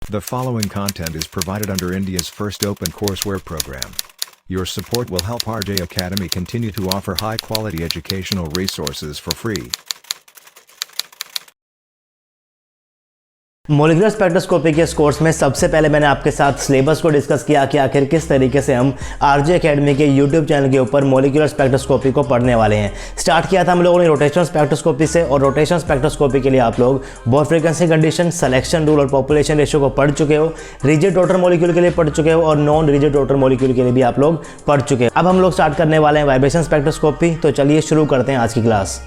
The following content is provided under India's first open courseware program. Your support will help RJ Academy continue to offer high-quality educational resources for free. Molecular spectroscopy के इस course में सबसे पहले मैंने आपके साथ syllabus को discuss किया कि आखिर किस तरीके से हम आरजे एकेडमी के यूट्यूब चैनल के ऊपर मॉलिक्यूलर स्पेक्ट्रोस्कोपी को पढ़ने वाले हैं। स्टार्ट किया था हम लोगों ने रोटेशनल स्पेक्ट्रोस्कोपी से, और रोटेशनल स्पेक्ट्रोस्कोपी के लिए आप लोग bore frequency condition, selection rule और पॉपुलेशन रेशियो को पढ़ चुके हो। रिजिड रोटर मॉलिक्यूल के लिए पढ़ चुके हो और नॉन रिजिड रोटर मॉलिक्यूल के लिए भी आप लोग पढ़ चुके हो। अब हम लोग स्टार्ट करने वाले हैं वाइब्रेशन स्पेक्ट्रोस्कोपी। तो चलिए शुरू करते हैं आज की class.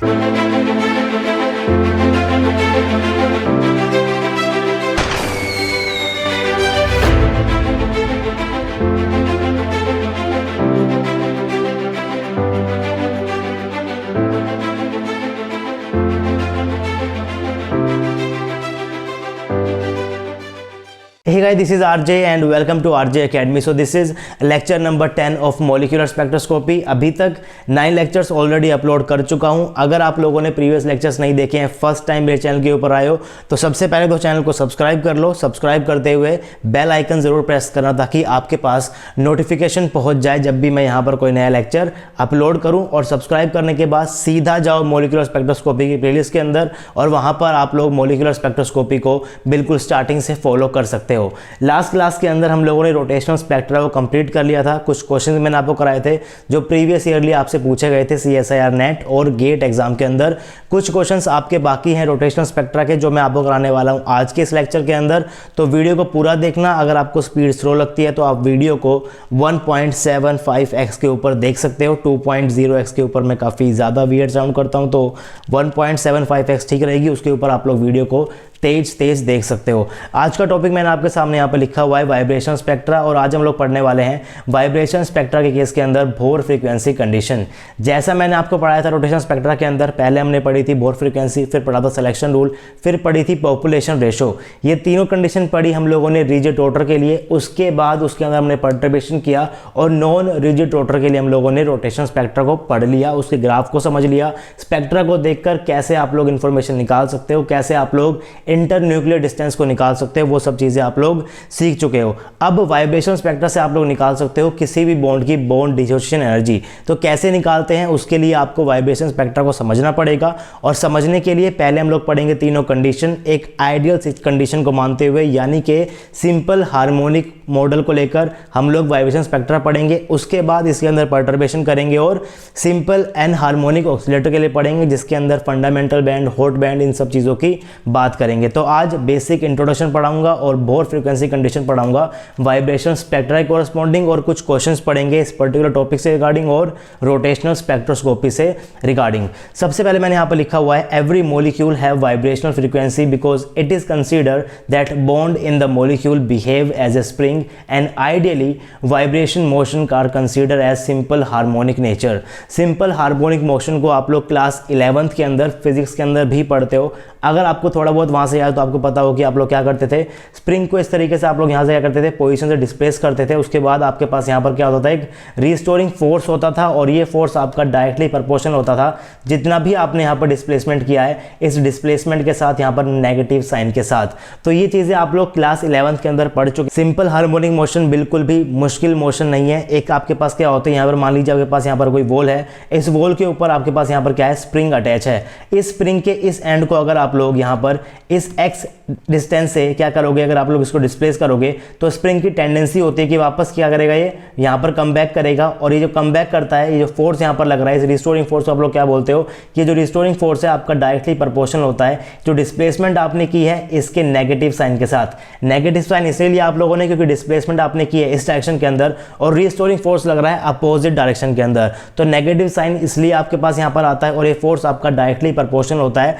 Hey guys, this is RJ and welcome to RJ Academy. So this is lecture number 10 of molecular spectroscopy. अभी तक 9 lectures already upload कर चुका हूँ। अगर आप लोगों ने previous lectures नहीं देखे हैं, फर्स्ट टाइम मेरे चैनल के ऊपर आए हो, तो सबसे पहले तो चैनल को सब्सक्राइब कर लो। सब्सक्राइब करते हुए बेल आइकन ज़रूर प्रेस करना ताकि आपके पास नोटिफिकेशन पहुँच जाए जब भी मैं यहाँ पर कोई नया लेक्चर अपलोड करूँ। और सब्सक्राइब करने के बाद सीधा जाओ मोलिकुलर स्पेक्ट्रोस्कोपी की प्लेलिस्ट के अंदर, और वहाँ पर आप लोग मोलिकुलर स्पेक्ट्रोस्कोपी को बिल्कुल स्टार्टिंग से फॉलो कर सकते हो। लास्ट क्लास के अंदर हम लोगों ने रोटेशनल स्पेक्ट्रा को कंप्लीट कर लिया था। कुछ क्वेश्चन मैंने आपको कराए थे जो प्रीवियस ईयरली आपसे पूछे गए थे CSIR नेट और गेट एग्जाम के अंदर। कुछ क्वेश्चंस आपके बाकी हैं रोटेशनल स्पेक्ट्रा के, जो मैं आपको कराने वाला हूं आज के इस लेक्चर के अंदर। तो वीडियो को पूरा देखना। अगर आपको स्पीड स्लो लगती है तो आप वीडियो को 1.75x के ऊपर देख सकते हो। 2.0x के ऊपर मैं काफ़ी ज़्यादा वियर्ड साउंड करता हूँ, तो 1.75x ठीक रहेगी। उसके ऊपर आप लोग वीडियो को तेज देख सकते हो। आज का टॉपिक मैंने आपके सामने यहाँ पे लिखा हुआ है वाइब्रेशन स्पेक्ट्रा, और आज हम लोग पढ़ने वाले हैं वाइब्रेशन स्पेक्ट्रा के केस के अंदर बोर फ्रीक्वेंसी कंडीशन। जैसा मैंने आपको पढ़ाया था रोटेशन स्पेक्ट्रा के अंदर, पहले हमने पढ़ी थी बोर फ्रीक्वेंसी, फिर पढ़ा था सिलेक्शन रूल, फिर पढ़ी थी पॉपुलेशन रेशो। ये तीनों कंडीशन पढ़ी हम लोगों ने रिजिड रोटर के लिए। उसके बाद उसके अंदर हमने परटर्बेशन किया, और नॉन रिजिड रोटर के लिए हम लोगों ने रोटेशन स्पेक्ट्रा को पढ़ लिया, उसके ग्राफ को समझ लिया। स्पेक्ट्रा को देखकर कैसे आप लोग इंफॉर्मेशन निकाल सकते हो, कैसे आप लोग इंटर न्यूक्लियर डिस्टेंस को निकाल सकते हो, वो सब चीजें आप लोग सीख चुके हो। अब वाइब्रेशन स्पेक्ट्रा से आप लोग निकाल सकते हो किसी भी बॉन्ड की बॉन्ड डिसोसिएशन एनर्जी। तो कैसे निकालते हैं, उसके लिए आपको वाइब्रेशन स्पेक्ट्रा को समझना पड़ेगा। और समझने के लिए पहले हम लोग पढ़ेंगे तीनों कंडीशन एक आइडियल कंडीशन को मानते हुए, यानी कि सिंपल हार्मोनिक मॉडल को लेकर हम लोग वाइब्रेशन स्पेक्ट्रा पढ़ेंगे। उसके बाद इसके अंदर परटर्बेशन करेंगे और सिंपल एन हार्मोनिक ऑसिलेटर के लिए पढ़ेंगे, जिसके अंदर फंडामेंटल बैंड, हॉट बैंड, इन सब चीज़ों की बात करेंगे। तो आज बेसिक इंट्रोडक्शन पढ़ाऊंगा और बोर फ्रीक्वेंसी कंडीशन पढ़ाऊंगा, वाइब्रेशन स्पेक्ट्रा कोरस्पॉन्डिंग, और कुछ क्वेश्चंस पढ़ेंगे इस पर्टिकुलर टॉपिक से रिगार्डिंग और रोटेशनल स्पेक्ट्रोस्कोपी से रिगार्डिंग। सबसे पहले मैंने यहाँ पर लिखा हुआ है every molecule have vibrational frequency because it is consider that bond in the molecule behave as a spring and ideally vibration motion are considered as simple harmonic nature। Simple harmonic motion को आप लोग class 11th के अंदर physics के अंदर भी पढ़ते हो। अगर आपको थोड़ा बहुत वहाँ से याद तो आपको पता हो कि आप लोग क्या करते थे, स्प्रिंग को इस तरीके से आप लोग यहाँ से क्या करते थे, पोजीशन से डिस्प्लेस करते थे। उसके बाद आपके पास यहाँ पर क्या होता था, एक रिस्टोरिंग फोर्स होता था, और ये फोर्स आपका डायरेक्टली प्रोपोर्शनल होता था जितना भी आपने यहाँ पर डिस्प्लेसमेंट किया है, इस डिस्प्लेसमेंट के साथ यहाँ पर नेगेटिव साइन के साथ। तो ये चीज़ें आप लोग क्लास 11th के अंदर पढ़ चुके। सिंपल हार्मोनिक मोशन बिल्कुल भी मुश्किल मोशन नहीं है। एक आपके पास क्या होता है, यहाँ पर मान लीजिए आपके पास यहाँ पर कोई वॉल है, इस वॉल के ऊपर आपके पास यहाँ पर क्या है, स्प्रिंग अटैच है। इस स्प्रिंग के इस एंड को अगर आप लोग यहाँ पर इस x डिस्टेंस से क्या करोगे, अगर आप लोग इसको डिस्प्लेस करोगे, तो स्प्रिंग की टेंडेंसी होती है कि वापस क्या करेगा, ये यहाँ पर कम बैक करेगा। और ये जो कम बैक करता है, ये जो फोर्स यहाँ पर लग रहा है, इस रिस्टोरिंग फोर्स को आप लोग क्या बोलते हो, कि जो रिस्टोरिंग फोर्स है आपका डायरेक्टली प्रोपोर्शनल होता है जो डिस्प्लेसमेंट आपने की है इसके नेगेटिव साइन के साथ। नेगेटिव साइन इसलिए आप लोगों ने क्योंकि डिस्प्लेसमेंट आपने की है इस डायरेक्शन के अंदर, और रिस्टोरिंग फोर्स लग रहा है अपोजिट डायरेक्शन के अंदर। तो नेगेटिव साइन इसलिए आपके पास यहाँ पर आता है, और ये फोर्स आपका डायरेक्टली प्रोपोर्शनल होता है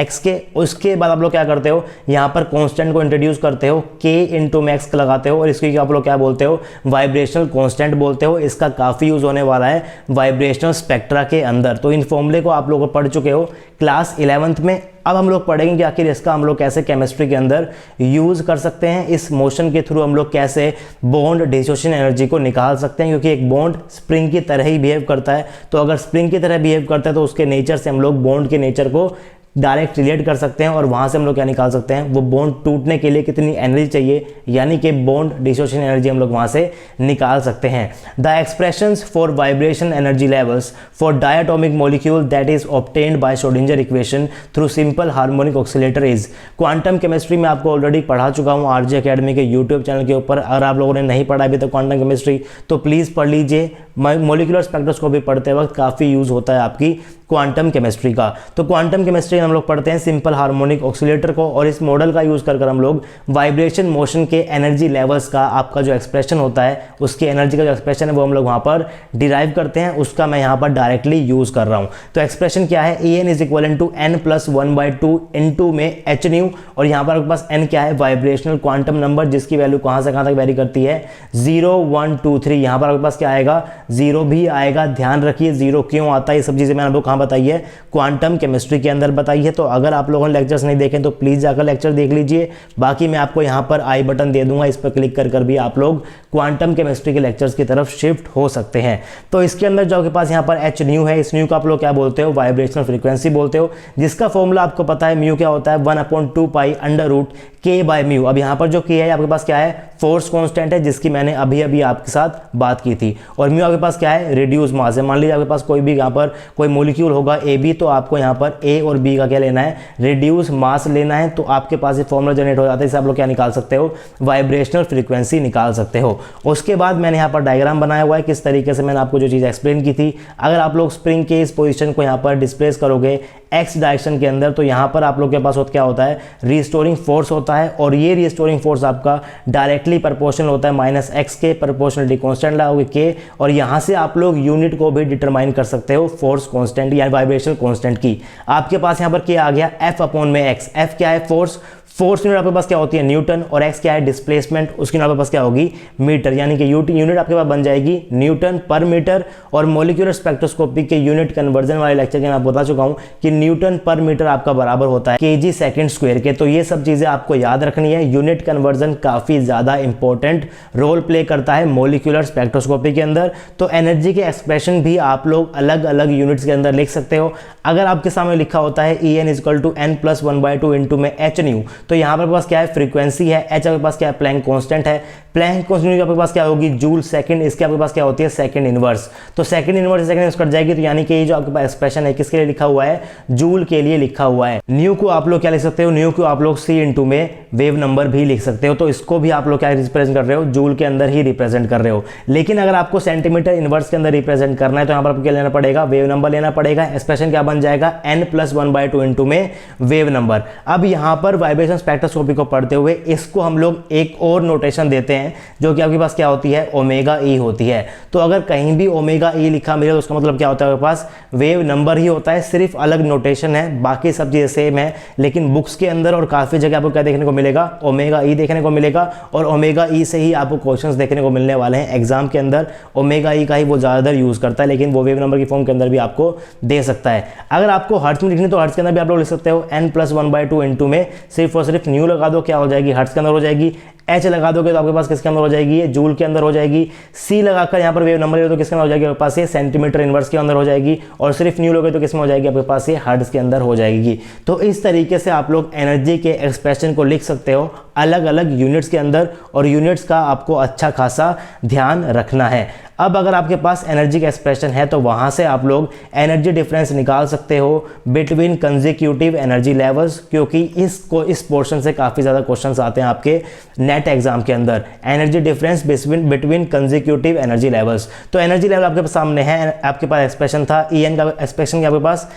-x के। उसके बाद आप लोग क्या करते हो, यहाँ पर कांस्टेंट को इंट्रोड्यूस करते हो, k इंटू मैक्स लगाते हो, और इसकी आप लोग क्या बोलते हो, वाइब्रेशनल कांस्टेंट बोलते हो। इसका काफ़ी यूज होने वाला है वाइब्रेशनल स्पेक्ट्रा के अंदर। तो इन फॉर्मूले को आप लोग पढ़ चुके हो क्लास 11th में। अब हम लोग पढ़ेंगे कि आखिर इसका हम लोग कैसे केमिस्ट्री के अंदर यूज़ कर सकते हैं, इस मोशन के थ्रू हम लोग कैसे बॉन्ड डिसोसिएशन एनर्जी को निकाल सकते हैं, क्योंकि एक बॉन्ड स्प्रिंग की तरह ही बिहेव करता है। तो अगर स्प्रिंग की तरह बिहेव करता है तो उसके नेचर से हम लोग बॉन्ड के नेचर को डायरेक्ट रिलेट कर सकते हैं और वहाँ से हम लोग क्या निकाल सकते हैं, वो बॉन्ड टूटने के लिए कितनी एनर्जी चाहिए, यानी कि बॉन्ड डिसोसिएशन एनर्जी हम लोग वहाँ से निकाल सकते हैं। The expressions for vibration energy levels for diatomic molecule that is obtained by Schrodinger equation through simple harmonic oscillator is. Quantum chemistry में आपको ऑलरेडी पढ़ा चुका हूँ आरजे एकेडमी के यूट्यूब चैनल के ऊपर। अगर आप लोगों ने नहीं पढ़ा अभी तक क्वांटम केमिस्ट्री तो प्लीज़ पढ़ लीजिए। मॉलिक्यूलर स्पेक्ट्रोस्कोपी पढ़ते वक्त काफ़ी यूज़ होता है आपकी क्वांटम केमिस्ट्री का। तो क्वांटम केमिस्ट्री हम लोग पढ़ते हैं सिंपल हार्मोनिक ऑक्सीलेटर को, और इस मॉडल का यूज़ कर हम लोग वाइब्रेशन मोशन के एनर्जी लेवल्स का आपका जो एक्सप्रेशन होता है, उसकी एनर्जी का जो एक्सप्रेशन है वो हम लोग वहाँ पर डिराइव करते हैं, उसका मैं यहाँ पर डायरेक्टली यूज़ कर रहा हूँ। तो एक्सप्रेशन क्या है, En is equal to n+1/2 × में h न्यू, और यहाँ पर आपके पास n क्या है, वाइब्रेशनल क्वांटम नंबर, जिसकी वैल्यू कहाँ से कहाँ तक वेरी करती है, 0 1 2 3। यहाँ पर आपके पास क्या आएगा, 0 भी आएगा। ध्यान रखिए 0 क्यों आता है, ये सब चीज़ें मैंने आपको कहाँ बताई है, क्वांटम केमिस्ट्री के अंदर बताई है। तो अगर आप लोगों ने लेक्चर्स नहीं देखे तो प्लीज़ जाकर लेक्चर देख लीजिए। बाकी मैं आपको यहाँ पर आई बटन दे दूंगा, इस पर क्लिक कर भी आप लोग क्वांटम केमिस्ट्री के लेक्चर्स की तरफ शिफ्ट हो सकते हैं। तो इसके अंदर जो आपके पास यहाँ पर एच न्यू है, इस न्यू को आप लोग क्या बोलते हो, वाइब्रेशनल फ्रीक्वेंसी बोलते हो, जिसका फॉर्मूला आपको पता है, म्यू क्या होता है, 1/2 पाई √k/μ। अब यहाँ पर जो k है आपके पास क्या है, फोर्स कांस्टेंट है, जिसकी मैंने अभी आपके साथ बात की थी। और म्यू आपके पास क्या है, रिड्यूस मास है। मान लीजिए आपके पास कोई भी यहाँ पर कोई मॉलिक्यूल होगा AB, तो आपको यहाँ पर A और B का क्या लेना है, रिड्यूस मास लेना है। तो आपके पास ये फॉर्मूला जनरेट हो जाता है, इससे आप लोग क्या निकाल सकते हो, वाइब्रेशनल फ्रीक्वेंसी निकाल सकते हो। उसके बाद मैंने यहाँ पर डायग्राम बनाया हुआ है, किस तरीके से मैंने आपको जो चीज़ एक्सप्लेन की थी। अगर आप लोग स्प्रिंग के इस पोजीशन को यहाँ पर डिस्प्लेस करोगे एक्स डायरेक्शन के अंदर, तो यहाँ पर आप लोग के पास क्या होता है, रिस्टोरिंग फोर्स होता है, और ये रिस्टोरिंग फोर्स आपका डायरेक्टली प्रोपोर्शनल होता है -x के, प्रोपोर्शनलिटी कांस्टेंट लगाओगे k, और यहाँ से आप लोग यूनिट को भी डिटरमाइन कर सकते हो फोर्स कांस्टेंट या वाइब्रेशन कांस्टेंट की। आपके पास यहाँ पर क्या आ गया, F/x। F क्या है, फोर्स यूनिट आपके पास क्या होती है, न्यूटन, और x क्या है, डिस्प्लेसमेंट, उसकी आपके पास क्या होगी, मीटर, यानी कि यूनिट आपके पास बन जाएगी न्यूटन पर मीटर। और मॉलिक्यूलर स्पेक्ट्रोस्कोपी के यूनिट कन्वर्जन वाले लेक्चर के मैं आपको बता चुका हूं कि न्यूटन पर मीटर आपका बराबर होता है kg सेकंड स्क्वायर के। तो ये सब चीजें आपको याद रखनी है। यूनिट कन्वर्जन काफी ज्यादा इंपॉर्टेंट रोल प्ले करता है मॉलिक्यूलर स्पेक्ट्रोस्कोपी के अंदर। तो एनर्जी के एक्सप्रेशन भी आप लोग अलग अलग यूनिट्स के अंदर लिख सकते हो। अगर आपके सामने लिखा होता है En = n+1/2 × में h न्यू, तो यहाँ पर पास क्या है, फ्रीक्वेंसी है, h आपके पास क्या है, प्लैंक कांस्टेंट है। प्लैंक कांस्टेंट आपके पास क्या होगी, जूल सेकंड, इसके आपके पास क्या होती है, सेकंड इनवर्स। तो second inverse second inverse cut जाएगी, तो यानी कि ये जो आपके पास एक्सप्रेशन है किसके लिए लिखा हुआ है, जूल के लिए लिखा हुआ है। न्यू को आप लोग क्या लिख सकते हो, न्यू को आप लोग c × में वेव नंबर भी लिख सकते हो। तो इसको भी आप लोग क्या रिप्रेजेंट कर रहे हो, जूल के अंदर ही रिप्रेजेंट कर रहे हो। लेकिन अगर आपको सेंटीमीटर इनवर्स के अंदर रिप्रेजेंट करना है, तो यहाँ पर आपको क्या लेना पड़ेगा, वेव नंबर लेना पड़ेगा। एक्सप्रेशन क्या बन जाएगा, n+1/2 × में वेव नंबर। अब यहाँ पर वाइब्रेशन स्पेक्ट्रोस्कोपी को पढ़ते हुए इसको हम लोग एक और नोटेशन देते हैं, जो कि आपके पास क्या होती है, ओमेगा ई होती है। तो अगर कहीं भी ओमेगा ई लिखा मिले तो उसका मतलब क्या होता है, आपके पास वेव नंबर ही होता है, सिर्फ अलग नोटेशन है, बाकी सब चीज़ें सेम है। लेकिन बुक्स के अंदर और काफ़ी जगह आपको क्या देखने को मिलेगा, ओमेगा ई देखने को मिलेगा, और ओमेगा ई से ही आपको क्वेश्चंस देखने को मिलने वाले हैं एग्जाम के अंदर। ओमेगा ई का ही वो ज़्यादातर यूज़ करता है, लेकिन वो वेव नंबर की फॉर्म के अंदर भी आपको दे सकता है। अगर आपको हर्ट्ज में लिखनी तो हर्ट्ज के अंदर भी आप लोग लिख सकते हो, n+1/2 × में सिर्फ और सिर्फ न्यू लगा दो, क्या हो जाएगी, हर्ट्ज के अंदर हो जाएगी। एच लगा दोगे तो आपके पास किसके अंदर हो जाएगी, ये जूल के अंदर हो जाएगी। सी लगाकर यहाँ पर वेव नंबर ले तो किसके अंदर हो जाएगी, आपके पास ये सेंटीमीटर इनवर्स के अंदर हो जाएगी। और सिर्फ न्यू लोगे तो किसमें हो जाएगी, आपके पास ये हर्ट्ज के अंदर हो जाएगी। तो इस तरीके से आप लोग एनर्जी के एक्सप्रेशन को लिख सकते हो अलग अलग यूनिट्स के अंदर, और यूनिट्स का आपको अच्छा खासा ध्यान रखना है। अब अगर आपके पास एनर्जी का एक्सप्रेशन है तो वहाँ से आप लोग एनर्जी डिफरेंस निकाल सकते हो बिटवीन कंसेक्यूटिव एनर्जी लेवल्स, क्योंकि इस पोर्शन से काफ़ी ज़्यादा क्वेश्चंस आते हैं आपके नेट एग्जाम के अंदर। Energy difference between consecutive energy levels. तो एनर्जी लेवल आपके सामने है, आपके पास एक्सप्रेशन था, En का एक्सप्रेशन आपके पास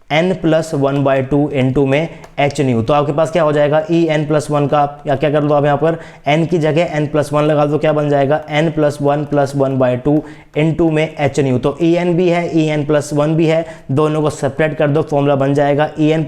n+1/2 × में h न्यू। तो आपके पास क्या हो जाएगा, En+1 का, या क्या कर लो आप यहाँ पर n की जगह n+1 लगा दो, क्या बन जाएगा, n+1/2 × में h न्यू। तो En भी है, En+1 भी है, दोनों को सेपरेट कर दो, फॉर्मूला बन जाएगा En+1 -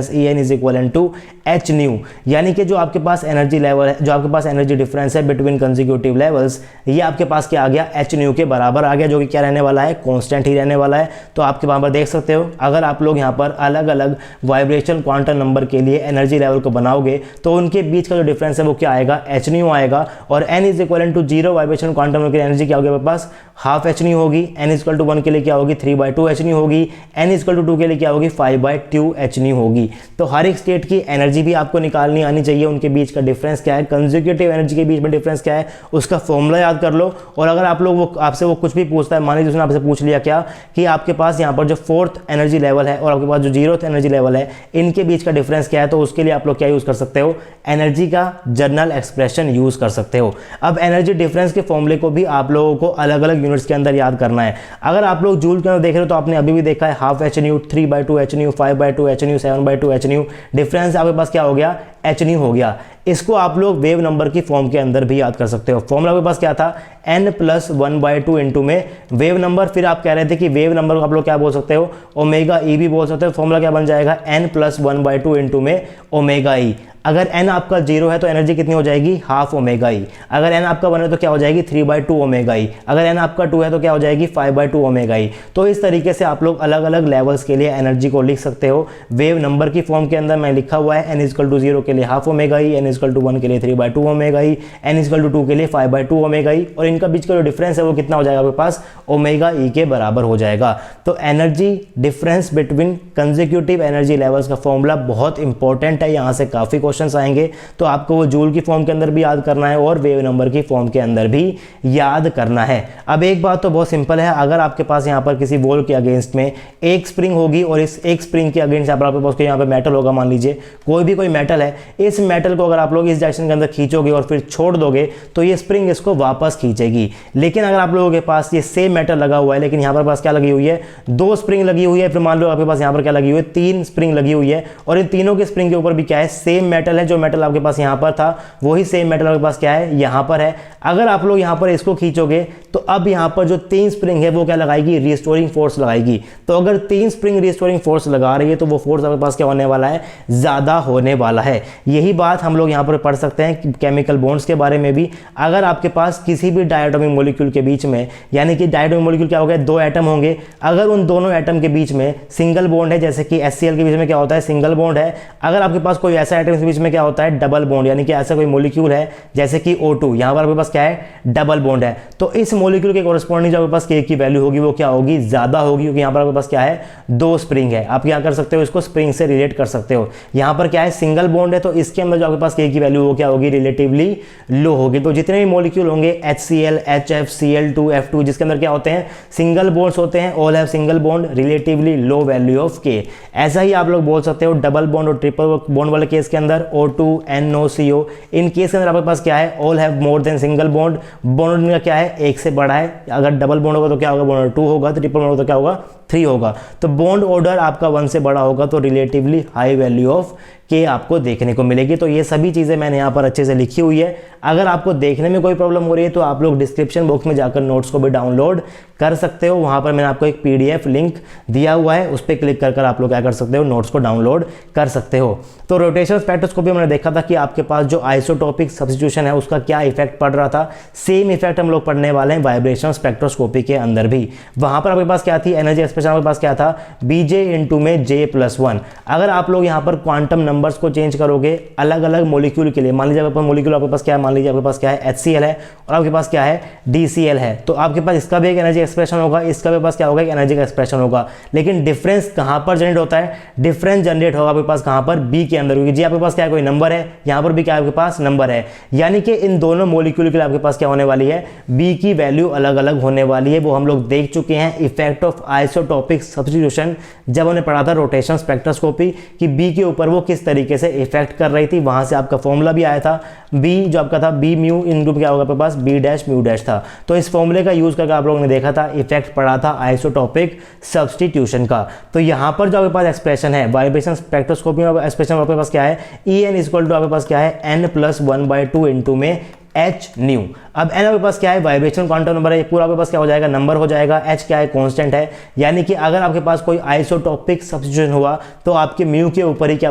En = h न्यू। यानी कि जो आपके पास एनर्जी लेवल है, जो आपके पास एनर्जी डिफरेंस है बिटवीन कंसेक्यूटिव लेवल्स, ये आपके पास क्या आ गया, h न्यू के बराबर आ गया, जो कि क्या रहने वाला है, कॉन्स्टेंट ही रहने वाला है। तो आपके वहाँ पर देख सकते हो, अगर आप लोग लोग यहाँ पर अलग अलग वाइब्रेशन क्वांटम नंबर के लिए एनर्जी लेवल को बनाओगे तो उनके बीच का जो डिफरेंस है वो क्या आएगा, एच न्यू आएगा। और n is equal to 0 vibration quantum number की एनर्जी क्या होगी आपके पास, हाफ एच न्यू होगी। n इज इक्वल टू 1 के लिए क्या होगी, 3/2 एच न्यू होगी। n इज इक्वल टू 2 के लिए क्या होगी, 5/2 एच न्यू होगी। तो हर एक स्टेट की एनर्जी भी आपको निकालनी आनी चाहिए, उनके बीच का डिफरेंस क्या है, कंसेक्यूटिव एनर्जी के बीच में डिफरेंस क्या है, उसका फॉर्मूला याद कर लो। और अगर आप लोग वो आपसे वो कुछ भी पूछता है, मान लीजिए उसने आपसे पूछ लिया क्या कि आपके पास यहाँ पर जो 4th एनर्जी लेवल है और आपके पास जो 0th एनर्जी लेवल है, इनके बीच का डिफरेंस क्या है, तो उसके लिए आप लोग क्या यूज कर सकते हो, एनर्जी का जनरल एक्सप्रेशन यूज कर सकते हो। अब एनर्जी डिफरेंस के फॉर्मूले को भी आप लोगों को अलग अलग यूनिट्स के अंदर याद करना है। अगर आप लोग जूल के अंदर देख रहे हो तो आपने अभी भी देखा है half h new, 3/2 h new, 5/2 H new, 7/2 H new, difference आपके पास क्या हो गया, एच न्यू हो गया। इसको आप लोग वेव नंबर की फॉर्म के अंदर भी याद कर सकते हो। फॉर्मूला आपके पास क्या था, n+1/2 इंटू में वेव नंबर, फिर आप कह रहे थे कि वेव नंबर को आप लोग क्या बोल सकते हो, ओमेगा ई भी बोल सकते हो। फॉर्मूला क्या बन जाएगा, n+1/2 इंटू में ओमेगा ई। अगर n आपका 0 है तो एनर्जी कितनी हो जाएगी, हाफ ओमेगा ई। अगर n आपका 1 है तो क्या हो जाएगी, 3/2 ओमेगा ई। अगर n आपका 2 है तो क्या हो जाएगी, 5/2 ओमेगा ई। तो इस तरीके से आप लोग अलग अलग लेवल्स के लिए एनर्जी को लिख सकते हो। वेव नंबर की फॉर्म के अंदर मैं लिखा हुआ है, n इज इक्वल टू 0 के लिए half omega e, n is equal to 1 के लिए 3/2 omega e, n is equal to 2 के लिए 5/2 ओमेगा ई। और इनका बीच का जो डिफरेंस है वो कितना हो जाएगा आपके पास, ओमेगा ई के बराबर हो जाएगा। तो energy difference between consecutive energy levels का फॉर्मूला बहुत इंपॉर्टेंट है, यहाँ से काफ़ी क्वेश्चंस आएंगे। तो आपको वो जूल की फॉर्म के अंदर भी याद करना है और वेव नंबर की फॉर्म के अंदर भी याद करना है। अब एक बात तो बहुत सिंपल है, अगर आपके पास यहाँ पर किसी वॉल के अगेंस्ट में एक स्प्रिंग होगी और इस एक स्प्रिंग के अगेंस्ट आपके पास यहाँ पे मेटल होगा, मान लीजिए कोई मेटल है, इस मेटल को अगर आप लोग इस डायरेक्शन के अंदर खींचोगे और फिर छोड़ दोगे तो ये स्प्रिंग इसको वापस खींचेगी। लेकिन अगर आप लोगों के पास ये सेम मेटल लगा हुआ है, लेकिन यहाँ पर पास क्या लगी हुई है, 2 स्प्रिंग लगी हुई है, फिर मान लो आपके पास यहाँ पर क्या लगी हुई है, 3 स्प्रिंग लगी हुई है, और इन तीनों के स्प्रिंग के ऊपर भी क्या है, सेम मेटल है। जो मेटल आपके पास यहाँ पर था वही सेम मेटल आपके पास क्या है, यहाँ पर है। अगर आप लोग यहाँ पर इसको खींचोगे तो अब यहाँ पर जो 3 स्प्रिंग है वो क्या लगाएगी, रिस्टोरिंग फोर्स लगाएगी। तो अगर 3 स्प्रिंग रिस्टोरिंग फोर्स लगा रही है तो वो फोर्स आपके पास क्या होने वाला है, ज़्यादा होने वाला है। यही बात हम लोग यहाँ पर पढ़ सकते हैं केमिकल बॉन्ड्स के बारे में भी। अगर आपके पास किसी भी डायटोमिक मॉलिक्यूल के बीच में, यानी कि डायटोमिक मॉलिक्यूल क्या हो गया, 2 एटम होंगे, अगर उन दोनों एटम के बीच में सिंगल बॉन्ड है, जैसे कि HCl के बीच में क्या होता है, सिंगल बॉन्ड है। अगर आपके पास कोई ऐसा एटम के बीच में क्या होता है, डबल बॉन्ड, यानी कि ऐसा कोई मॉलिक्यूल है जैसे कि O2, यहाँ पर आपके पास क्या है, डबल बॉन्ड है, तो इस मॉलिक्यूल के कोरस्पॉन्डिंग जो आपके पास K की वैल्यू होगी वो क्या होगी, ज़्यादा होगी, क्योंकि यहाँ पर आपके पास क्या है, 2 स्प्रिंग है। आप क्या कर सकते हो, इसको स्प्रिंग से रिलेट कर सकते हो। यहाँ पर क्या है, सिंगल बॉन्ड है, तो इसके अंदर जो आपके पास K की वैल्यू वो क्या होगी, रिलेटिवली लो होगी। तो जितने भी मॉलिक्यूल होंगे HCl, HF, Cl2, F2, जिसके अंदर क्या होते हैं, सिंगल बॉन्ड्स होते हैं, all have single bond, relatively low value of K। ऐसा ही आप लोग बोल सकते हो डबल बॉन्ड और ट्रिपल बॉन्ड वाले केस के अंदर O2, NO, CO, in case के अंदर आपके पास क्या है, all have more than single bond, bond का क्या है, 1 से बड़ा है। अगर डबल बॉन्ड होगा तो क्या होगा, बॉन्ड 2 होगा, तो ट्रिपल बॉन्ड होगा तो क्या होगा, 3 होगा। तो बॉन्ड ऑर्डर आपका 1 से बड़ा होगा तो relatively high value of K आपको देखने को मिलेगी। तो ये सभी चीज़ें मैंने यहाँ पर अच्छे से लिखी हुई है। अगर आपको देखने में कोई प्रॉब्लम हो रही है तो आप लोग डिस्क्रिप्शन बॉक्स में जाकर नोट्स को भी डाउनलोड कर सकते हो। वहाँ पर मैंने आपको एक PDF लिंक दिया हुआ है, उस पर क्लिक कर आप लोग क्या कर सकते हो, नोट्स को डाउनलोड कर सकते हो। तो रोटेशनल स्पेक्ट्रोस्कोपी हमने देखा था कि आपके पास जो आइसोटोपिक सब्स्टिट्यूशन है उसका क्या इफेक्ट पड़ रहा था। सेम इफेक्ट हम लोग पढ़ने वाले हैं वाइब्रेशनल स्पेक्ट्रोस्कोपी के अंदर भी। वहाँ पर आपके पास क्या थी, एनर्जी एक्सप्रेशन आपके पास क्या था, Bj इंटू में J+1। अगर आप लोग यहाँ पर क्वांटम नंबर्स को चेंज करोगे अलग अलग मॉलिक्यूल के लिए, मान लीजिए आपके पास मॉलिक्यूल आपके पास क्या है, मान लीजिए आपके पास क्या है, HCl है और आपके पास क्या है, DCl है, तो आपके पास इसका भी एक एनर्जी एक्सप्रेशन होगा, इसका भी पास क्या होगा, एक एनर्जी का एक्सप्रेशन होगा। लेकिन डिफरेंस कहाँ पर जनरेट होता है, डिफरेंस जनरेट होगा आपके पास कहाँ पर, B के अंदर, क्योंकि जी आपके पास क्या है, कोई नंबर है, यहाँ पर भी क्या आपके पास नंबर है, यानी कि इन दोनों मॉलिक्यूल के लिए आपके पास क्या होने वाली है, B की वैल्यू अलग अलग होने वाली है। वो हम लोग देख चुके हैं इफेक्ट ऑफ आइसोटोपिक सब्स्टिट्यूशन जब हमने पढ़ा था रोटेशन स्पेक्ट्रोस्कोपी कि B के ऊपर वो किस तरीके से इफेक्ट कर रही थी। वहां से आपका फॉर्मूला भी आया था, B जो आपका था B म्यू इन ग्रुप क्या होगा आपके पास, B डैश म्यू डैश था। तो इस फॉर्मूले का यूज करके आप लोगों ने देखा था, इफेक्ट पड़ा था आइसोटोपिक सब्स्टिट्यूशन का। तो यहाँ पर जो आपके पास एक्सप्रेशन है वाइब्रेशन स्पेक्ट्रोस्कोपी में एक्सप्रेशन आपके पास क्या है, En इक्वल टू आपके पास क्या है, n+1/2 इंटू में एच न्यू। अब एन आपके पास क्या है, वाइब्रेशन क्वांटम नंबर है, ये पूरा आपके पास क्या हो जाएगा, नंबर हो जाएगा। एच क्या है, कांस्टेंट है, यानी कि अगर आपके पास कोई आइसोटोपिक सब्स्टिट्यूशन हुआ तो आपके म्यू के ऊपर ही क्या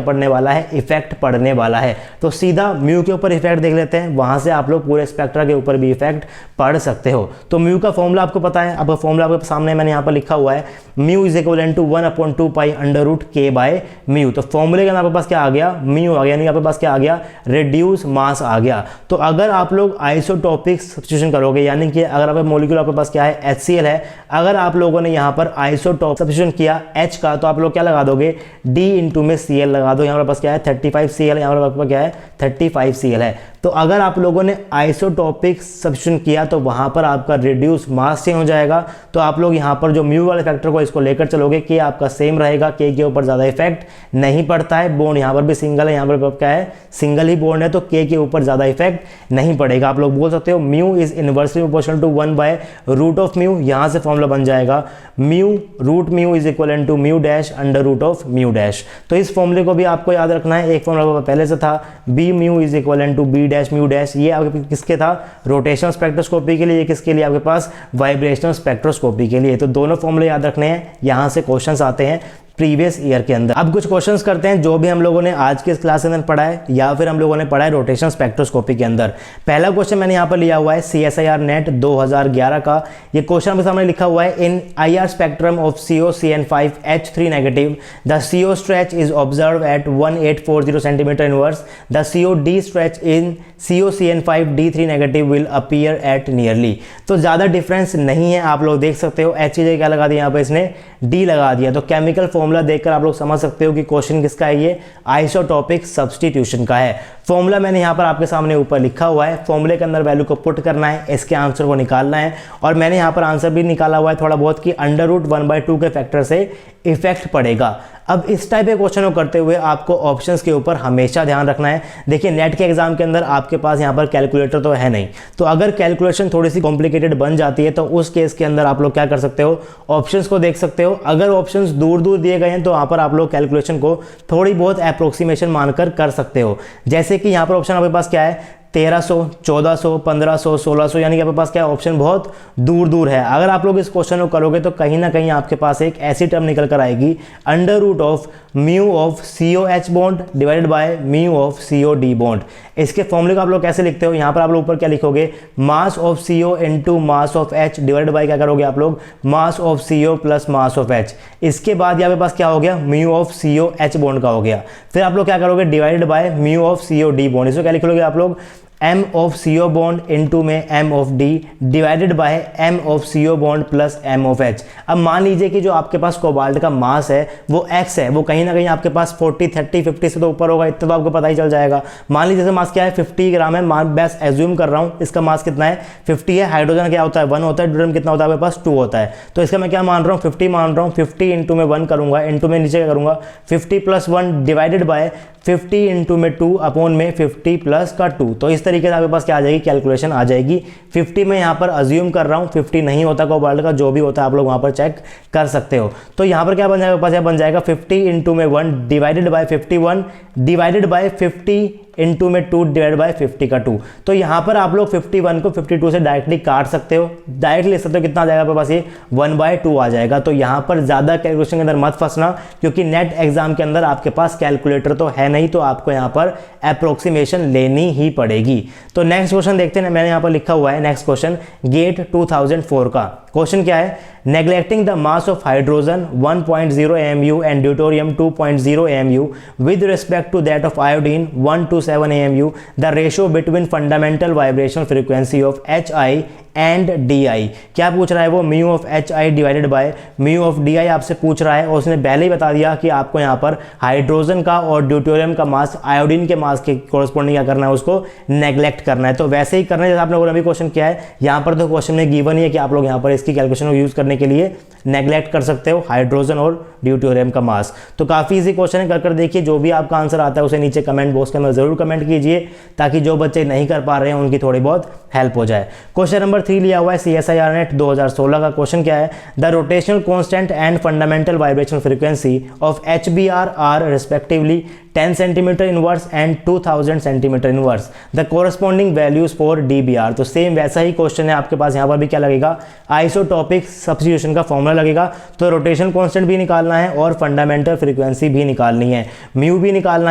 पड़ने वाला है, इफेक्ट पड़ने वाला है। तो सीधा म्यू के ऊपर इफेक्ट देख लेते हैं, वहां से आप लोग पूरे स्पेक्ट्रा के ऊपर भी इफेक्ट पढ़ सकते हो। तो म्यू का फॉर्मूला आपको पता है, अब फॉर्मूला आपके सामने मैंने यहाँ पर लिखा हुआ है, mu is equal to 1/2 pi under root k by mu. तो फॉर्मूले के अंदर आपके पास क्या आ गया, म्यू आ गया, यानी आपके पास क्या आ गया, रिड्यूस मास आ गया। तो अगर आप लोग आइसोटोपिक सब्स्टिट्यूशन करोगे, यानी कि अगर आपका मॉलिक्यूल आपके पास क्या है, HCl है, अगर आप लोगों ने यहाँ पर आइसोटोप सब्स्टिट्यूशन किया H का, तो आप लोग क्या लगा दोगे, D इंटू में Cl लगा दो। यहाँ पर पास क्या है 35 Cl, यहाँ पर आपके पास क्या है 35 Cl है। तो अगर आप लोगों ने आइसोटोपिक सब्स्टिट्यूशन किया तो वहां पर आपका रिड्यूस मास चेंज हो जाएगा। तो आप लोग यहाँ पर जो म्यू वाले फैक्टर को इसको लेकर चलोगे, के आपका सेम रहेगा, के ऊपर ज्यादा इफेक्ट नहीं पड़ता है। बॉन्ड यहाँ पर भी सिंगल है, यहाँ पर क्या है, सिंगल ही बॉन्ड है, तो के ऊपर ज्यादा इफेक्ट नहीं पड़ेगा। आप लोग बोल सकते हो mu is inversely proportional to 1/रूट ऑफ म्यू। यहाँ से फॉर्मूला बन जाएगा mu root mu is equal to mu dash under root of mu dash. तो इस फॉर्मूले को भी आपको याद रखना है। एक फॉर्मूला पहले से था, B mu is equal to B dash mu dash, ये आपके किसके था, रोटेशनल स्पेक्ट्रोस्कोपी के लिए, ये किसके लिए आपके पास, वाइब्रेशनल स्पेक्ट्रोस्कोपी के लिए। तो दोनों फॉर्मूले याद रखने हैं, यहां से क्वेश्चंस आते हैं प्रीवियस ईयर के अंदर। अब कुछ क्वेश्चंस करते हैं जो भी हम लोगों ने आज के इस क्लास के अंदर पढ़ा है या फिर हम लोगों ने पढ़ा है रोटेशन स्पेक्ट्रोस्कोपी के अंदर। पहला क्वेश्चन मैंने यहाँ पर लिया हुआ है CSIR नेट 2011 का। ये क्वेश्चन आपके सामने लिखा हुआ है, इन IR spectrum of COCN5H3 negative the CO stretch is observe eight 1840 centimetre inverse, the COD stretch in COCN5D3 negative will appear eight nearly. तो ज्यादा डिफरेंस नहीं है, आप लोग देख सकते हो। H क्या लगा दिया यहाँ पर, इसने D लगा दिया। तो केमिकल फॉर्मूला देखकर आप लोग समझ सकते हो कि क्वेश्चन किसका है, ये आइसोटोपिक सब्स्टिट्यूशन का है। फॉर्मूला मैंने यहाँ पर आपके सामने ऊपर लिखा हुआ है, फॉर्मूले के अंदर वैल्यू को पुट करना है, इसके आंसर को निकालना है। और मैंने यहाँ पर आंसर भी निकाला हुआ है थोड़ा बहुत कि अंडर रूट 1/2 के फैक्टर से इफेक्ट पड़ेगा। अब इस टाइप के क्वेश्चन को करते हुए आपको ऑप्शंस के ऊपर हमेशा ध्यान रखना है। देखिए नेट के एग्जाम के अंदर आपके पास यहाँ पर कैलकुलेटर तो है नहीं, तो अगर कैलकुलेशन थोड़ी सी कॉम्प्लिकेटेड बन जाती है तो उस केस के अंदर आप लोग क्या कर सकते हो, ऑप्शंस को देख सकते हो। अगर ऑप्शंस दूर दूर दिए गए हैं तो वहाँ पर आप लोग कैलकुलेशन को थोड़ी बहुत अप्रोक्सीमेशन मानकर कर सकते हो। जैसे कि यहाँ पर ऑप्शन आपके पास क्या है, 1300, 1400, 1500, 1600, यानी कि आपके पास क्या ऑप्शन बहुत दूर दूर है। अगर आप लोग इस क्वेश्चन को करोगे तो कहीं ना कहीं आपके पास एक ऐसी टर्म निकल कर आएगी, under root of mu of COH bond divided by mu of COD bond. इसके फॉर्मूले को आप लोग कैसे लिखते हो, यहाँ पर आप लोग ऊपर क्या लिखोगे, mass of CO into mass of H divided by क्या करोगे आप लोग, mass of CO plus mass of H। इसके बाद यहाँ पे पास क्या हो गया, म्यू ऑफ COH बॉन्ड का हो गया। फिर आप लोग क्या करोगे, divided by mu of COD bond. इसको क्या लिख लोगे आप लोग, M of CO bond into में M of D divided by M of CO bond plus M of H। अब मान लीजिए कि जो आपके पास कोबाल्ट का मास है वो X है, वो कहीं ना कहीं आपके पास 40, 30, 50 से तो ऊपर होगा, इतना तो आपको पता ही चल जाएगा। मान लीजिए मास क्या है, 50 ग्राम है, मान बस एज्यूम कर रहा हूँ इसका मास कितना है, 50 है। हाइड्रोजन क्या होता है, 1 होता है, ड्यूटेरियम कितना होता है आपके पास, 2 होता है। तो इसका मैं क्या मान रहा हूँ, 50 मान रहा हूँ, 50 इंटू में 1 करूंगा, इंटू में नीचे क्या करूंगा, 50 प्लस 1 डिवाइडेड बाय 50 इंटू में 2 अपॉन में 50 प्लस का 2। तो इस तरीके से आपके पास क्या आ जाएगी, कैलकुलेशन आ जाएगी। 50 में यहाँ पर अज्यूम कर रहा हूँ, 50 नहीं होता कोबाल्ट का, जो भी होता है आप लोग वहाँ पर चेक कर सकते हो। तो यहाँ पर क्या बन जाएगा, पास बन जाएगा 50 इंटू में 1 divided by 51 divided by 50 into में 2 डिवाइड बाय 50 का 2। तो यहाँ पर आप लोग 51 को 52 से डायरेक्टली काट सकते हो, डायरेक्टली ले सकते हो। कितना आ जाएगा आपके पास, ये 1/2 आ जाएगा। तो यहाँ पर ज़्यादा कैलकुलेशन के अंदर मत फंसना, क्योंकि नेट एग्जाम के अंदर आपके पास कैलकुलेटर तो है नहीं, तो आपको यहाँ पर अप्रोक्सीमेशन लेनी ही पड़ेगी। तो नेक्स्ट क्वेश्चन देखते हैं, मैंने यहाँ पर लिखा हुआ है नेक्स्ट क्वेश्चन गेट 2004 का। क्वेश्चन क्या है, neglecting the mass of hydrogen 1.0 AMU and deuterium 2.0 AMU with respect to that of iodine 1 to 7 AMU, the ratio between fundamental vibration frequency of HI and DI। क्या पूछ रहा है वो, mu of HI divided by mu of DI आपसे पूछ रहा है। और उसने पहले ही बता दिया कि आपको यहाँ पर हाइड्रोजन का और ड्यूटोरियम का मास आयोडीन के मास के कोरस्पॉन्डिंग क्या करना है, उसको नेग्लेक्ट करना है। तो वैसे ही करना है जैसे आप लोगों ने अभी क्वेश्चन किया है। यहाँ पर तो क्वेश्चन में गिवन ही है कि आप लोग यहाँ पर इसकी कैलकुलेशन को यूज करने के लिए नेग्लेक्ट कर सकते हो हाइड्रोजन और ड्यूटोरियम का मास। तो काफी इजी क्वेश्चन है, कर देखिए। जो भी आपका आंसर आता है उसे नीचे कमेंट बॉक्स के अंदर जरूर कमेंट कीजिए, ताकि जो बच्चे नहीं कर पा रहे हैं उनकी थोड़ी बहुत हेल्प हो जाए। क्वेश्चन नंबर 3 लिया हुआ है CSIR नेट 2016 का। क्वेश्चन क्या है, the rotational constant and fundamental vibration frequency of HBr are respectively 10 centimetre inverse and 2000 centimetre inverse, the corresponding values for DBR। तो सेम वैसा ही क्वेश्चन है आपके पास, यहाँ पर भी क्या लगेगा, आइसोटॉपिक सब्स्टिट्यूशन का फॉर्मूला लगेगा। तो रोटेशन कांस्टेंट भी निकालना है और फंडामेंटल फ्रीक्वेंसी भी निकालनी है, म्यू भी निकालना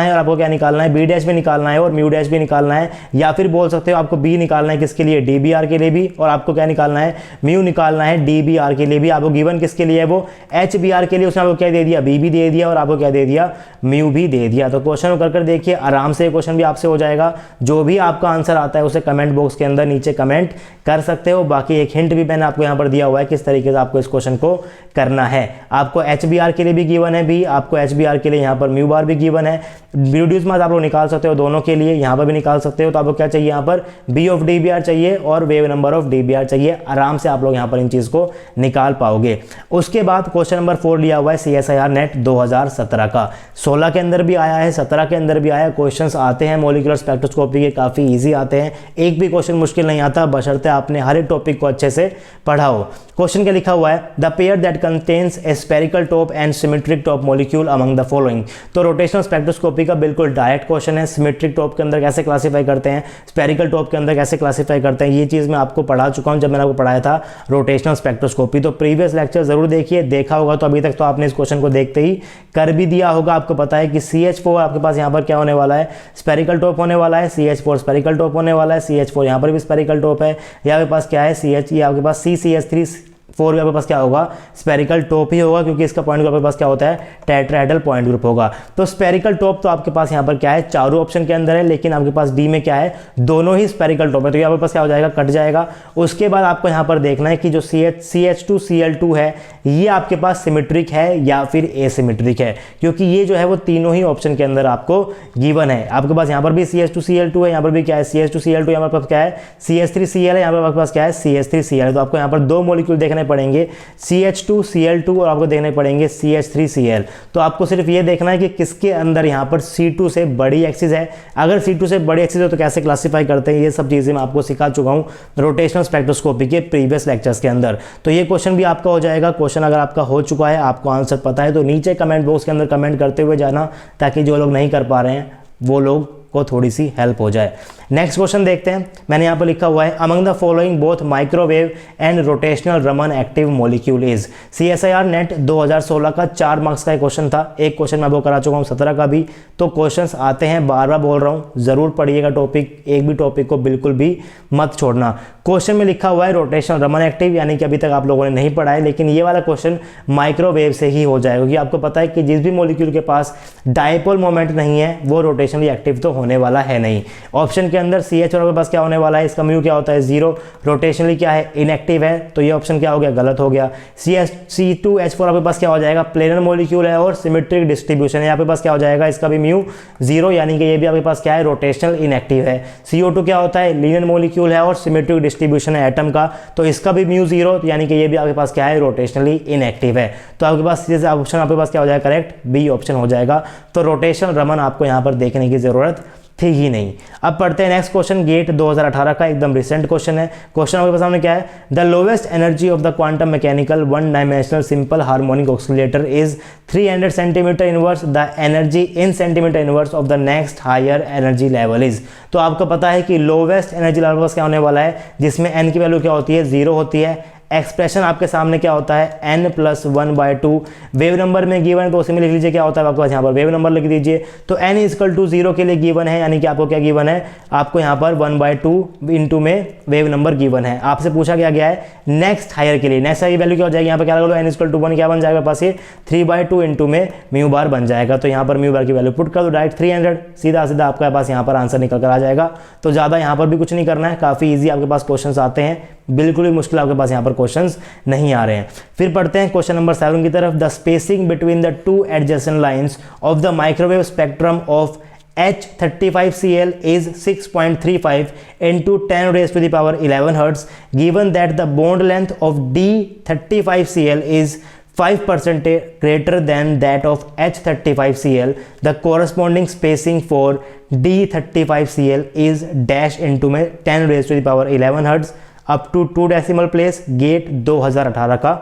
है और आपको क्या निकालना है, बी डैश भी निकालना है और म्यू डैश भी निकालना है, या फिर बोल सकते हो आपको बी निकालना है किसके लिए, DBR के लिए भी, और आपको क्या निकालना है, म्यू निकालना है DBR के लिए भी। आपको गिवन किसके लिए है, वो HBR के लिए, उसने आपको क्या दे दिया, बी भी दे दिया और आपको क्या दे दिया, म्यू भी दे दिया। तो क्वेश्चन कर देखिए, आराम से क्वेश्चन भी आपसे हो जाएगा। जो भी आपका आंसर आता है उसे कमेंट बॉक्स के अंदर नीचे कमेंट कर सकते हो। बाकी एक हिंट भी मैंने आपको यहाँ पर दिया हुआ है किस तरीके से आपको इस क्वेश्चन को करना है। आपको HBR के लिए भी गिवन है बी, आपको HBR के लिए यहाँ पर म्यू बार भी गिवन है, रिड्यूस मास आप लोग निकाल सकते हो दोनों के लिए, यहाँ पर भी निकाल सकते हो। तो आपको क्या चाहिए, यहाँ पर बी ऑफ DBR चाहिए और वेव नंबर ऑफ DBR चाहिए। आराम से आप लोग यहाँ पर इन चीज़ को निकाल पाओगे। उसके बाद क्वेश्चन नंबर 4 लिया हुआ है CSIR नेट 2017 का, 16 के अंदर भी आया है, 17 के अंदर भी आया। क्वेश्चंस आते हैं मॉलिक्यूलर स्पेक्ट्रोस्कोपी के, काफ़ी इजी आते हैं, एक भी क्वेश्चन मुश्किल नहीं आता, बशर्ते आपने हर एक टॉपिक को अच्छे से पढ़ा हो। क्वेश्चन क्या लिखा हुआ है, the pair that contains A spherical top and symmetric top molecule among the following. तो रोटेशनल स्पेक्ट्रोस्कोपी का बिल्कुल डायरेक्ट क्वेश्चन है। सिमेट्रिक टॉप के अंदर कैसे क्लासीफाई करते हैं, स्फेरिकल टॉप के अंदर कैसे क्लासीफाई करते हैं, ये चीज़ मैं आपको पढ़ा चुका हूँ जब मैंने आपको पढ़ाया था रोटेशनल स्पेक्ट्रोस्कोपी। तो प्रीवियस लेक्चर जरूर देखिए, देखा होगा तो अभी तक तो आपने इस क्वेश्चन को देखते ही कर भी दिया होगा। आपको पता है कि CH4 आपके पास यहाँ पर क्या होने वाला है, स्फेरिकल टॉप होने वाला है, CH4 स्फेरिकल टॉप होने वाला है, CH4 यहाँ पर भी स्फेरिकल टॉप है, या आपके पास क्या है CH, ये आपके पास CCH3 आपके पास क्या होगा, स्फेरिकल टॉप ही होगा, क्योंकि इसका पॉइंट ग्रुप आपके पास क्या होता है, टेट्राहेड्रल पॉइंट ग्रुप होगा। तो स्फेरिकल टॉप तो आपके पास यहाँ पर क्या है, चारों ऑप्शन के अंदर है, लेकिन आपके पास डी में क्या है, दोनों ही स्फेरिकल टॉप है। तो यहाँ पर पास क्या हो जाएगा, कट जाएगा। उसके बाद आपको यहाँ पर देखना है कि जो CH2Cl2 है ये आपके पास सिमेट्रिक है या फिर एसिमेट्रिक है, क्योंकि ये जो है वो तीनों ही ऑप्शन के अंदर आपको गिवन है। आपके पास यहाँ पर भी CH2Cl2 है, यहाँ पर भी क्या है CH2Cl2, यहाँ पर क्या है CH3Cl है, यहाँ पर आपके पास क्या है CH3Cl। तो आपको यहाँ पर दो मॉलिक्यूल देखने पड़ेंगे, CH2Cl2 और आपको देखने पड़ेंगे CH3Cl। तो आपको सिर्फ ये देखना है कि किसके अंदर यहाँ पर C2 से बड़ी एक्सिस है। अगर C2 से बड़ी एक्सिस है तो कैसे क्लासिफाई करते हैं, ये सब चीजें मैं आपको सिखा चुका हूँ रोटेशनल स्पेक्ट्रोस्कोपी के प्रीवियस लेक्चर्स के अंदर। तो ये क्वेश्चन भी आपका हो जाएगा। क्वेश्चन अगर आपका हो चुका है, आपको आंसर पता है, तो नीचे कमेंट बॉक्स के अंदर कमेंट करते हुए जाना, ताकि जो लोग नहीं कर पा रहे हैं वो लोग को थोड़ी सी हेल्प हो जाए। नेक्स्ट क्वेश्चन देखते हैं। मैंने यहाँ पर लिखा हुआ है, among the following both microwave and rotational Raman active molecule is. CSIR net 2016 का 4 मार्क्स का एक क्वेश्चन था। एक क्वेश्चन मैं आपको करा चुका हूँ 17 का भी। तो क्वेश्चंस आते हैं, बार बार बोल रहा हूँ, जरूर पढ़िएगा टॉपिक, एक भी टॉपिक को बिल्कुल भी मत छोड़ना। क्वेश्चन में लिखा हुआ है रोटेशनल रमन एक्टिव, यानी कि अभी तक आप लोगों ने नहीं पढ़ा है, लेकिन ये वाला क्वेश्चन माइक्रोवेव से ही हो जाएगा, क्योंकि आपको पता है कि जिस भी मॉलिक्यूल के पास डायपोल मोमेंट नहीं है वो रोटेशनली एक्टिव तो होने वाला है नहीं। ऑप्शन के अंदर CH और पास क्या होने वाला है, इसका म्यू क्या होता है 0, रोटेशनली क्या है इनएक्टिव है, तो ये ऑप्शन क्या हो गया, गलत हो गया। C2H4 आपके पास क्या हो जाएगा, प्लेनर मॉलिक्यूल है और सिमेट्रिक डिस्ट्रीब्यूशन है, आपके पास क्या हो जाएगा, इसका भी म्यू 0, यानी कि ये भी आपके पास क्या है, रोटेशनल इनएक्टिव है। CO2 क्या होता है, लीनियर मॉलिक्यूल है और सिमेट्रिक डिस्ट्रीब्यूशन है एटम का, तो इसका भी म्यू 0, यानी कि ये भी आपके पास क्या है, रोटेशनली इनएक्टिव है। तो आपके पास जैसे ऑप्शन आपके पास क्या हो जाएगा, करेक्ट बी ऑप्शन हो जाएगा। तो रोटेशनल रमन आपको यहाँ पर देखने की जरूरत थी ही नहीं। अब पढ़ते हैं नेक्स्ट क्वेश्चन, गेट 2018 का एकदम रिसेंट क्वेश्चन है। क्वेश्चन आपके सामने क्या है, the lowest energy of the quantum mechanical one dimensional simple harmonic oscillator is 300 centimetre inverse, the energy in centimetre inverse of the next higher energy level is. तो आपको पता है कि लोवेस्ट एनर्जी लेवल क्या होने वाला है, जिसमें n की वैल्यू क्या होती है, 0 होती है। एक्सप्रेशन आपके सामने क्या होता है, n+1/2। वेव नंबर में गिवन है तो उसी में लिख लीजिए क्या होता है आपके पास, यहाँ पर वेव नंबर लिख दीजिए। तो n = 0 के लिए गिवन है, यानी कि आपको क्या गिवन है, आपको यहाँ पर 1/2 इंटू में वेव नंबर गिवन है। आपसे पूछा गया है नेक्स्ट हायर के लिए, नेक्स्ट हायर की वैल्यू क्या हो जाएगी, यहाँ पर क्या लगा लो, n = 1 क्या बन जाएगा पास, ये 3/2 इंटू में म्यू बार बन जाएगा। तो यहाँ पर म्यू बार की वैल्यू पुट कर दो डायरेक्ट 300, सीधा सीधा आपके पास यहाँ पर आंसर निकल कर आ जाएगा। तो ज़्यादा यहाँ पर भी कुछ नहीं करना है, काफ़ी ईजी आपके पास क्वेश्चन आते हैं, बिल्कुल भी मुश्किल आपके पास यहाँ पर क्वेश्चंस नहीं आ रहे हैं। फिर पढ़ते हैं क्वेश्चन नंबर 7 की तरफ। The spacing between the two adjacent lines of the microwave spectrum of H35Cl is 6.35 into 10⁻11 Hz. Given that the bond length of D35Cl is 5% greater than that of H35Cl, the corresponding spacing for D35Cl is dash into में 10⁻11 Hz up to 2 decimal place, gate 2018 का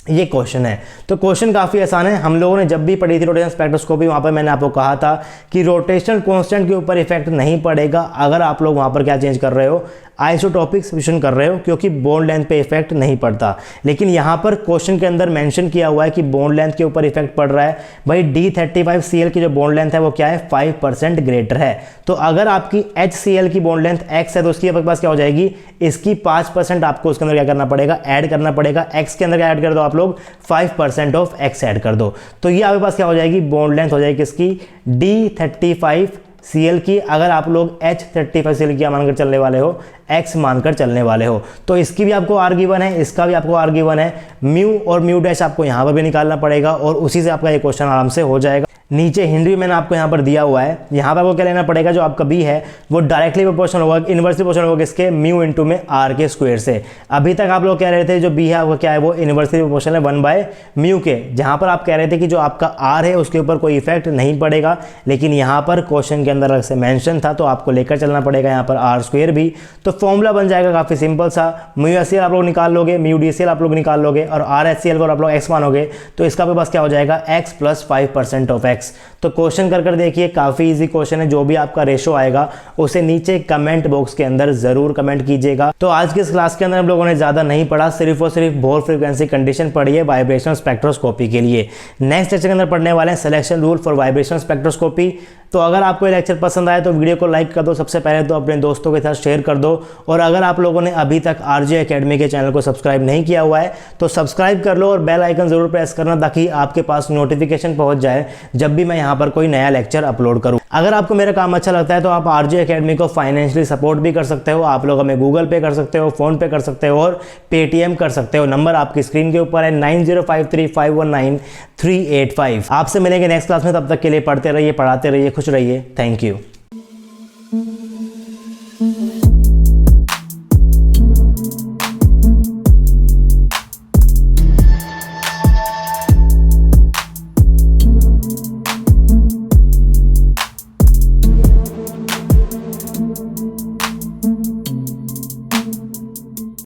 ये question है। तो question काफ़ी आसान है। हम लोगों ने जब भी पढ़ी थी रोटेशन स्पेक्ट्रोस्कोपी, वहाँ पर मैंने आपको कहा था कि रोटेशनल कांस्टेंट के ऊपर इफेक्ट नहीं पड़ेगा अगर आप लोग वहाँ पर क्या चेंज कर रहे हो, आइसोटोपिक सब्स्टिट्यूशन कर रहे हो, क्योंकि बॉन्ड लेंथ पे इफेक्ट नहीं पड़ता। लेकिन यहाँ पर क्वेश्चन के अंदर मेंशन किया हुआ है कि बॉन्ड लेंथ के ऊपर इफेक्ट पड़ रहा है। भाई D35Cl की जो बॉन्ड लेंथ है वो क्या है, 5% ग्रेटर है। तो अगर आपकी HCl की बॉन्ड लेंथ x है तो उसकी आपके पास क्या हो जाएगी, इसकी 5% आपको उसके अंदर क्या करना पड़ेगा, ऐड करना पड़ेगा। x के अंदर क्या ऐड कर दो आप लोग, 5% ऑफ x ऐड कर दो। तो ये आपके पास क्या हो जाएगी, बॉन्ड लेंथ हो जाएगी इसकी D35Cl की। अगर आप लोग H35Cl की मानकर चलने वाले हो, x मानकर चलने वाले हो, तो इसकी भी आपको आर गिवन है, इसका भी आपको आर गिवन है। म्यू और म्यू डैश आपको यहाँ पर भी निकालना पड़ेगा और उसी से आपका ये क्वेश्चन आराम से हो जाएगा। नीचे हिंट भी मैंने आपको यहाँ पर दिया हुआ है। यहाँ पर आपको क्या लेना पड़ेगा, जो आपका बी है वो डायरेक्टली प्रोपोर्शनल होगा, इनवर्सली प्रोपोर्शनल होगा इसके म्यू इंटू में आर के स्क्वायर से। अभी तक आप लोग कह रहे थे जो बी है आपका क्या है, वो इनवर्सली प्रोपोर्शनल है 1/म्यू के, जहाँ पर आप कह रहे थे कि जो आपका आर है उसके ऊपर कोई इफेक्ट नहीं पड़ेगा। लेकिन यहाँ पर क्वेश्चन के अंदर अलग से मेंशन था, तो आपको लेकर चलना पड़ेगा यहाँ पर आर स्क्वायर भी। तो फॉर्मूला बन जाएगा काफ़ी सिंपल सा, म्यू एचसीएल आप लोग निकाल लोगे, म्यू डीसीएल आप लोग निकाल लोगे, और आर एचसीएल को आप लोग एक्स मानोगे, तो इसका आपके पास क्या हो जाएगा, x + 5% ऑफ x। तो क्वेश्चन कर देखिए, काफ़ी इजी क्वेश्चन है। जो भी आपका रेशो आएगा उसे नीचे कमेंट बॉक्स के अंदर जरूर कमेंट कीजिएगा। तो आज के इस क्लास के अंदर हम लोगों ने ज़्यादा नहीं पढ़ा, सिर्फ और सिर्फ बोर फ्रीक्वेंसी कंडीशन पढ़ी है वाइब्रेशनल स्पेक्ट्रोस्कोपी के लिए। नेक्स्ट लेक्चर के अंदर पढ़ने वाले हैं selection rule for vibrational spectroscopy. तो अगर आपको ये लेक्चर पसंद आए तो वीडियो को लाइक कर दो, सबसे पहले तो अपने दोस्तों के साथ शेयर कर दो, और अगर आप लोगों ने अभी तक आरजे एकेडमी के चैनल को सब्सक्राइब नहीं किया हुआ है तो सब्सक्राइब कर लो और बेल आइकन जरूर प्रेस करना, ताकि आपके पास नोटिफिकेशन पहुंच जाए जब भी मैं यहाँ पर कोई नया लेक्चर अपलोड करूँ। अगर आपको मेरा काम अच्छा लगता है तो आप आरजे एकेडमी को फाइनेंशियली सपोर्ट भी कर सकते हो। आप लोग हमें गूगल पे कर सकते हो, फोन पे कर सकते हो और पेटीएम कर सकते हो। नंबर आपकी स्क्रीन के ऊपर है 9053519385। आपसे मिलेंगे नेक्स्ट क्लास में, तब तक के लिए पढ़ते रहिए, पढ़ाते रहिए, खुश रहिए। Thank you.